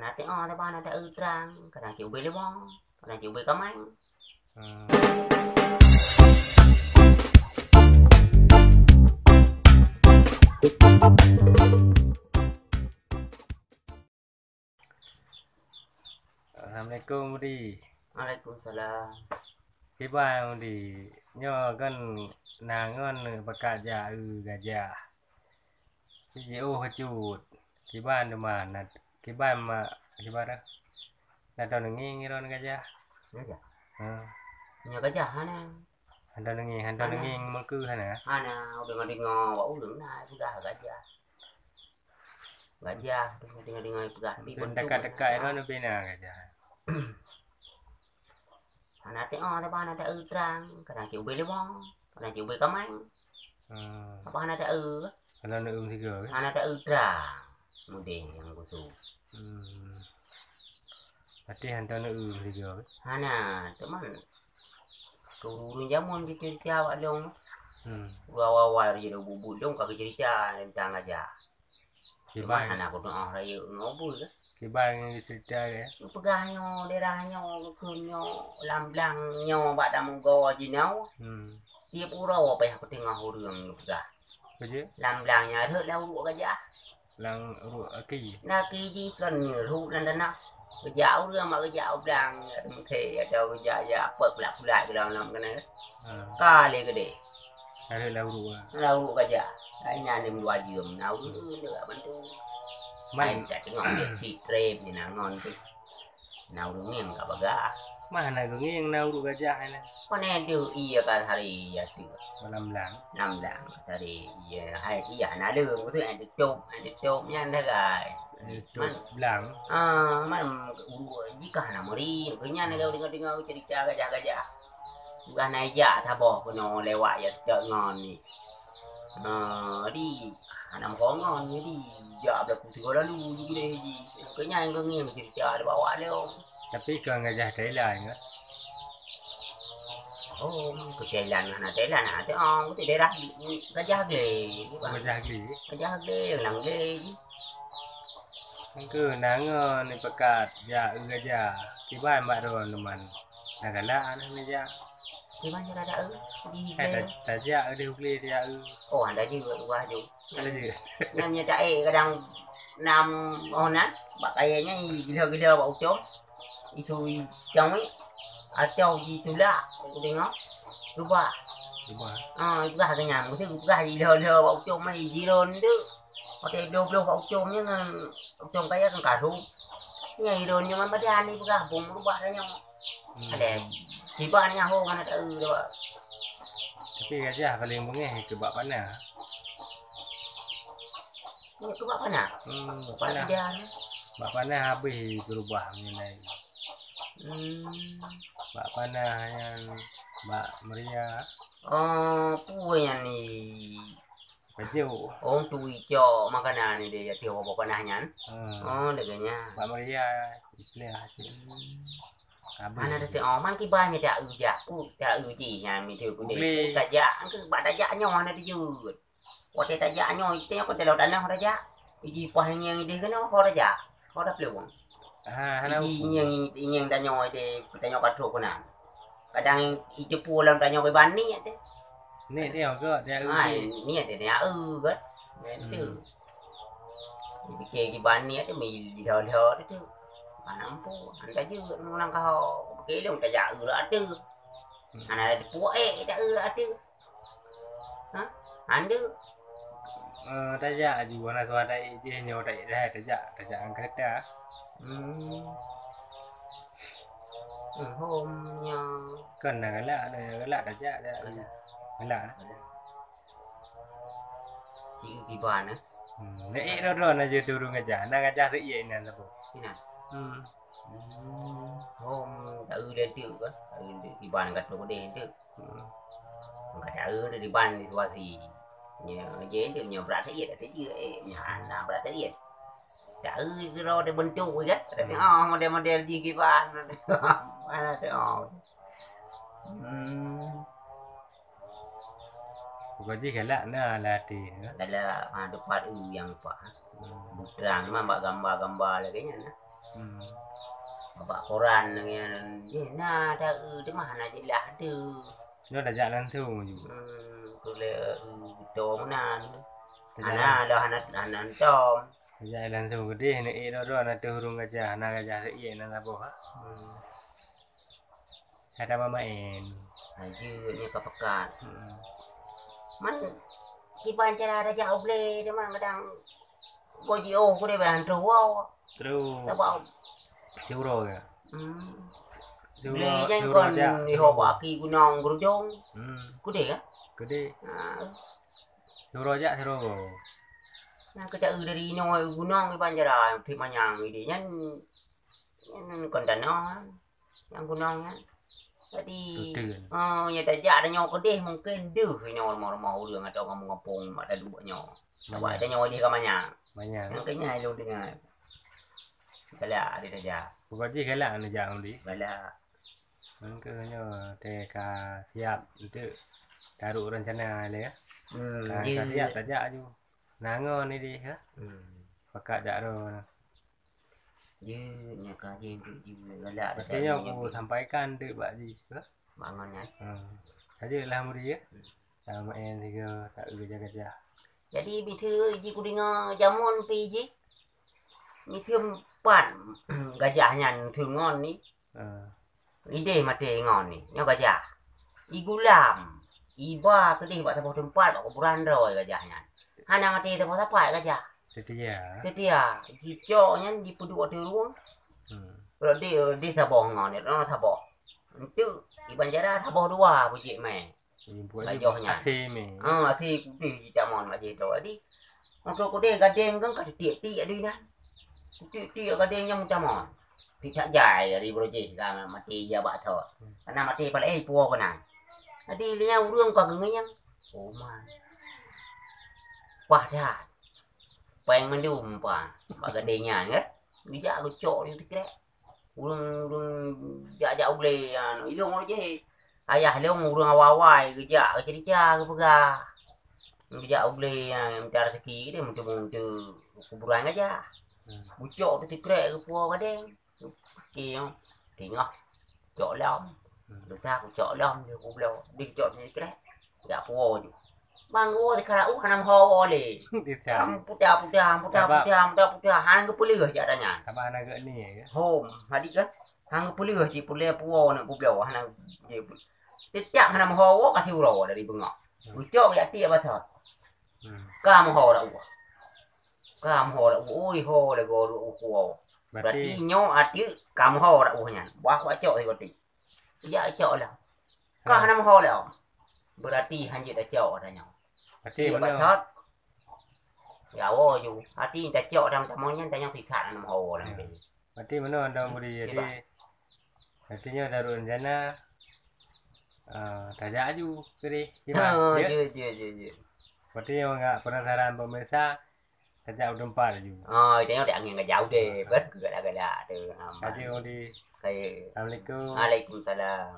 Anak tengok ada bahan ada terang, kadang chịu bê lấy bó, kadang chịu bê cắm anh. Assalamualaikum Budi. Waalaikumsalam. Kiba Budi. Nyo kan nangon pakaja gajah. Ji hacut. Kiba deman. Kiba ma kiba dah. Ada nengi ngiron gajah. Gajah. Ha. Gajah hana. Ada nengi mengku hana. Hana udah ngadingo bau lưng na sudah gajah. Gajah dengar pegah di Dekat-dekat itu bina gajah. Anak tengok ada bahan ada terang, kadang chịu bê lấy bó, kadang chịu bê cắm anh. Bahan ada Kalau nak tiga. anak ada terang. Mudeng yang kusuk. Berarti hantar nak tiga. Hana teman turun jamun di cerita awak dong. Awal-awal je dah bubut dong kaki cerita tentang aja. Kiba Hana aku doa raya ngobul ke. Kiba yang cerita dia. Pegahnya, daerahnya, kekunyo, lamblangnya, pada munggo jinau. Tiap urau apa yang aku tengah orang pegah. Kerja? Lamblangnya tu lau ruak gajah. Lang ruak aki. Nak kiji kan ruak dan nak. Gajah orang mak gajah blang. Mungkin ada gajah ya apa pelak-pelak ke dalam kena. Kali gede. Ada lau ruak. Lau ruak gajah. Ini ada dua jam. Nau dulu dekat bantu. Main tak tengok dia si trem ni ngon tu. Nau dulu yang tak bagah. Mana yang nau ruak gajah ni? Mana dia iya kan hari ya tu. Malam lang. Năm lạng tadi iya hai iya na đường có thứ anh được chụp nha anh thấy rồi Lang. mà với cả nào mà đi cứ nha này đâu đi ngâu đi cha gà gà này dạ tha bò của nó leo quại vậy chợ ngon đi đi nằm có ngon như đi dạ được thì có đó luôn đi đây gì cứ nha anh có nghe mà đi cha để bảo quả đâu Tapi kalau gajah thấy lại nữa. Cái chạy lạnh là chạy lạnh hả? Thế có thể để ra cái giá ghê. Gajah geli. Cái giá ghê lần ghê chứ. Cứ nangon ni pekat ja gajah. Kiba mak ron teman. Nagala ni ja. Thì bao nhiêu đã đi Hai ghê. ta ja đi hukli dia. Ồ anh đã gì vậy qua dù. Ada je. Nam như chạy cái đang nam on á. Bà tay nhá cái lơ bậu chốt. Đi thui trong ấy. Ở châu gì tôi lạ. Tôi ngó. Tôi qua. Kiba. Ra cái nhà một thứ ra gì lơ bậu chốt mày gì đơn chứ. Có thể đô bậu chốt nhưng mà bậu chốt cái con cả thu. Nhảy đơn nhưng mà mất ra đi ra vùng lúc bạn đó nhau. Ada di bahan yang ho kan ada dua. Tapi gajah paling bengih ke bab panah. Ni tu apa nak? Bab Panah. panah. Bab panah habis berubah mengenai. Bab panah yang Mbak Maria Punya ni. baju. Orang tui cho makanan ni dia tiap apa panahnya. Deganya. Mbak Maria ikhlas. Mana ada tu man kibai mi dak uja. Dak uji nya mi tu ku dia. Tajak ke bak tajak nyo ana dia jut. Ko te tajak nyo te ko te lo dan ho tajak. Iji pah yang dia kena ho tajak. Ho dah peluang. Hana Yang dan nyo te nyo katro kuna. Kadang ije pu lam dan nyo ke ban ni te. ni dia ke dia Ai uji. ni te dia gat. Itu. Cái ban ni te mi lo tu. Nampu anda juga menang kau pakai dong tak jauh lah tu anda ada puak tak lah tu anda Tajak juga nak suara je nyo tajak ang kereta. Homnya Kan nak galak tajak dah. Galak. di ban Nek ro na je turun gajah. Nak gajah tu ye nan apa. ni hôm đã đến tiêu á đi bàn gặt đồ đen chứ gặt đã đi bàn thì qua gì nhờ dễ được nhiều bạc thế gì thế chứ nhà nào bạc thế gì đã rồi để bên chu gắt để model gì cái bàn thế Pokoknya galak nah latih ya. Dalam depan yang pak terang mah mbak gambar-gambar lagi nya mbak koran dengan nah ada di mana je lah ada Nó đã jalan tuh juga. kule domanan Jalan. ana ada anak tom Jalan tuh gede ini itu ada hurung gajah, anak gajah iya nana boha. Ada mamain. aja nya kepekat man kiban cara ada jauh le de man kadang boji oh ku de ban wow Terus tabau curo ya. le nya kon ni ho ba ki gunong grujong ku de ya Gede. Curo aja curo. Nah, kita dari nyoy gunung iban jara thi manyang ini nyan kon danau yang gunungnya tadi ya tajak ada nyawa kedih mungkin deh nyawa mau dia atau kamu ngapung ada dua nyawa coba ada nyawa dia kamanya Banyak. yang kayaknya lu dengan bala ada saja Pokoknya galak anu jangan di. bala Makanya TK siap itu taruh rencana ya. Nah, siap aja aja. Nangon ini dia, pakai jaro. Nya kaji bala Artinya aku sampaikan deh Pak Ji. bangunnya. Aja lah muri ya. Sama en tiga tak gajah-gajah. Jadi bitu ji ku dengar jamun pi ji. Ni thum pan gajahnya thum ngon ni. Ide mate ngon ni, nyo gajah. I gulam, iba kedih bak tabuh tempat bak kuburan roy gajahnya. Hana mati tabuh tapai gajah. Setia. Setia, hijaunya di pedua turun. Kalau di sabong ngon ni, no sabong. Itu iban jara sabong dua bujik mai. Bajohnya. Asimi. Asih kudih ji jamon mak je tu. Jadi untuk kudih gading kan kada tiak-tiak dia kan. Tiak gadingnya macam mon. Tidak jai dari broje lah mati dia bak tho. Karena mati pala puo kana. Jadi dia urang ka gengeng. Oh man. Wah dah. Peng mendum pa. Bak gadingnya kan. Dia lucok ni tikrek. Urang jak ule anu ilung je. Ayah dia urang awal-awal kerja cerita ke pegah. Kerja ule yang cara rezeki dia macam kuburan aja. Bucok tu tikrek ke puau gading. Kia tengok cok lom. Dosa aku cok lom dia ku belo. Dia cok ni tikrek. Ya puau je. Bang gua di kala hanam hawa le. Putih. Hang ke pulih je adanya. Apa anak ni ya? Hom, hadi kan. Hang pulih je pulih puau nak ku belo hanam je. Tidak hanam hawa kasih uro dari bengok. Ucok ya tiap pasal. Kamu hawa dak uah. Kamu hawa dak oi hawa le go puau. Berarti nyo ati kamu hawa dak uhnya. Wah cok si berarti. Ya cok lah. Ka hanam hawa lah. Berarti hanjit dak cok dah nyo. Berarti pasal. Ya wo ju. Hati dak cok dah tamonya dak nyo tikat hanam hawa lah. Berarti mana anda muri jadi. Artinya daru rencana tajak aju kiri. Je. Berarti yang enggak penasaran pemirsa tajak udah 4 aju. Tengok dak ngeng jauh deh. Bet galak-galak tu. Aji di. Kayak Assalamualaikum. Waalaikumsalam.